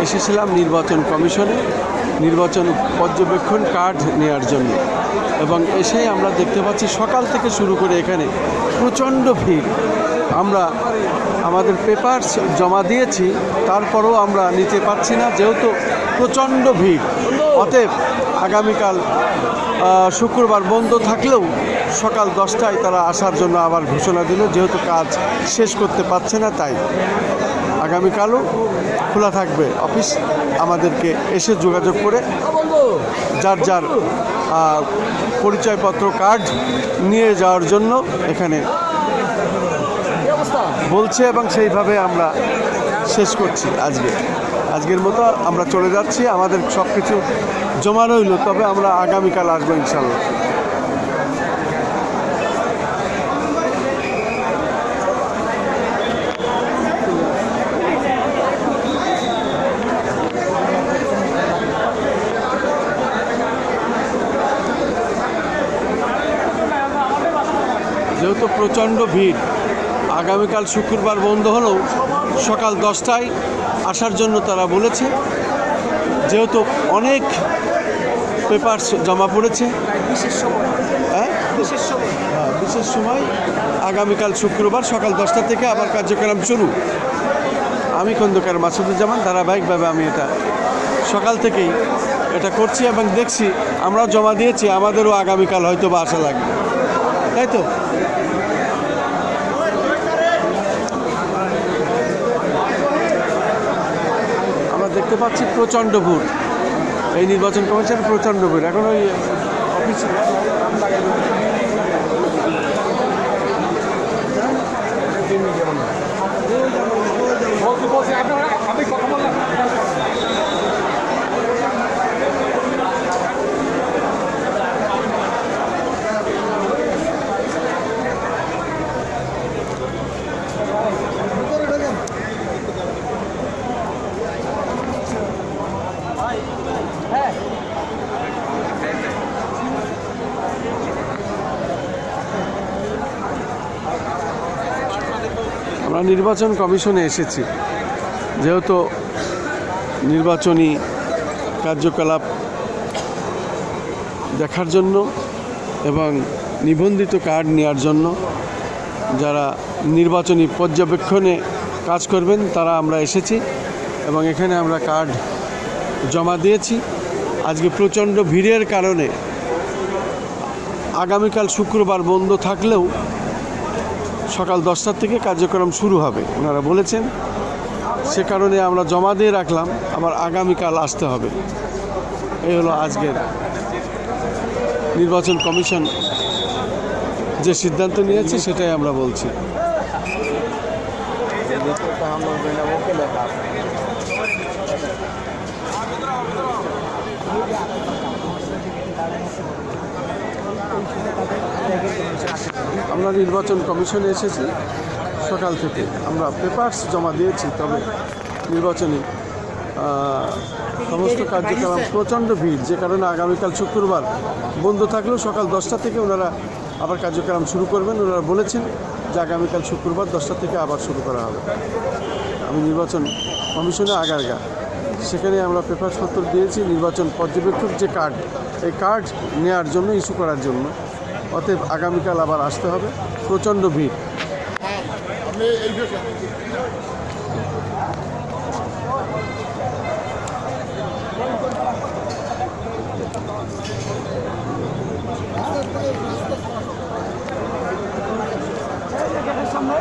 এসেছিলাম নির্বাচন কমিশনে নির্বাচন পর্যবেক্ষণ কার্ড নেওয়ার জন্য, এবং এসেই আমরা দেখতে পাচ্ছি সকাল থেকে শুরু করে এখানে প্রচণ্ড ভিড়। আমরা আমাদের পেপারস জমা দিয়েছি, তারপরেও আমরা নিতে পারছি না যেহেতু প্রচণ্ড ভিড়। অতএব আগামীকাল শুক্রবার বন্ধ থাকলেও সকাল 10টায় তারা আসার জন্য আবার ঘোষণা দিল, যেহেতু কাজ শেষ করতে পারছে না, তাই আগামীকালও খোলা থাকবে অফিস। আমাদেরকে এসে যোগাযোগ করে যার যার পরিচয়পত্র কার্ড নিয়ে যাওয়ার জন্য এখানে বলছে, এবং সেইভাবে আমরা শেষ করছি আজকের মতো আমরা চলে যাচ্ছি। আমাদের সব কিছু জমা রইল, তবে আমরা আগামীকাল আসবো ইনশাল্লাহ। যেহেতু প্রচণ্ড ভিড়, আগামীকাল শুক্রবার বন্ধ হলেও সকাল 10টায় আসার জন্য তারা বলেছে, যেহেতু অনেক পেপারস জমা পড়েছে। বিশেষ সময় আগামীকাল শুক্রবার সকাল 10টা থেকে আবার কার্যক্রম শুরু। আমি খন্দকার মাসুদুজ্জামান, ধারাবাহিকভাবে আমি এটা সকাল থেকেই এটা করছি এবং দেখছি। আমরাও জমা দিয়েছি, আমাদেরও আগামীকাল হয়তো বা আসা লাগবে, তাই তো। দেখতে পাচ্ছি প্রচণ্ড ভিড়, এই নির্বাচন কমিশনের প্রচণ্ড ভিড়। এখন ওই অফিসে আমরা নির্বাচন কমিশনে এসেছি, যেহেতু নির্বাচনী কার্যকলাপ দেখার জন্য এবং নিবন্ধিত কার্ড নেওয়ার জন্য। যারা নির্বাচনী পর্যবেক্ষণে কাজ করবেন তারা আমরা এসেছি, এবং এখানে আমরা কার্ড জমা দিয়েছি। আজকে প্রচণ্ড ভিড়ের কারণে আগামীকাল শুক্রবার বন্ধ থাকলেও সকাল 10টার থেকে কার্যক্রম শুরু হবে ওনারা বলেছেন। সে কারণে আমরা জমা দিয়ে রাখলাম, আবার আগামীকাল আসতে হবে। এই হলো আজকের নির্বাচন কমিশন যে সিদ্ধান্ত নিয়েছে, সেটাই আমরা বলছি। আমরা নির্বাচন কমিশনে এসেছি সকাল থেকে, আমরা পেপারস জমা দিয়েছি, তবে নির্বাচনী সমস্ত কার্যক্রম প্রচণ্ড ভিড়, যে কারণে আগামীকাল শুক্রবার বন্ধ থাকলেও সকাল 10টা থেকে ওনারা আবার কার্যক্রম শুরু করবেন। ওনারা বলেছেন যে আগামীকাল শুক্রবার 10টা থেকে আবার শুরু করা হবে। আমি নির্বাচন কমিশনে আগারগা, সেখানে আমরা পেপারসপত্র দিয়েছি নির্বাচন পর্যবেক্ষক যে কার্ড, এই কার্ড নেওয়ার জন্য, ইস্যু করার জন্য। অতএব আগামীকাল আবার আসতে হবে। প্রচণ্ড ভিড়। সামনে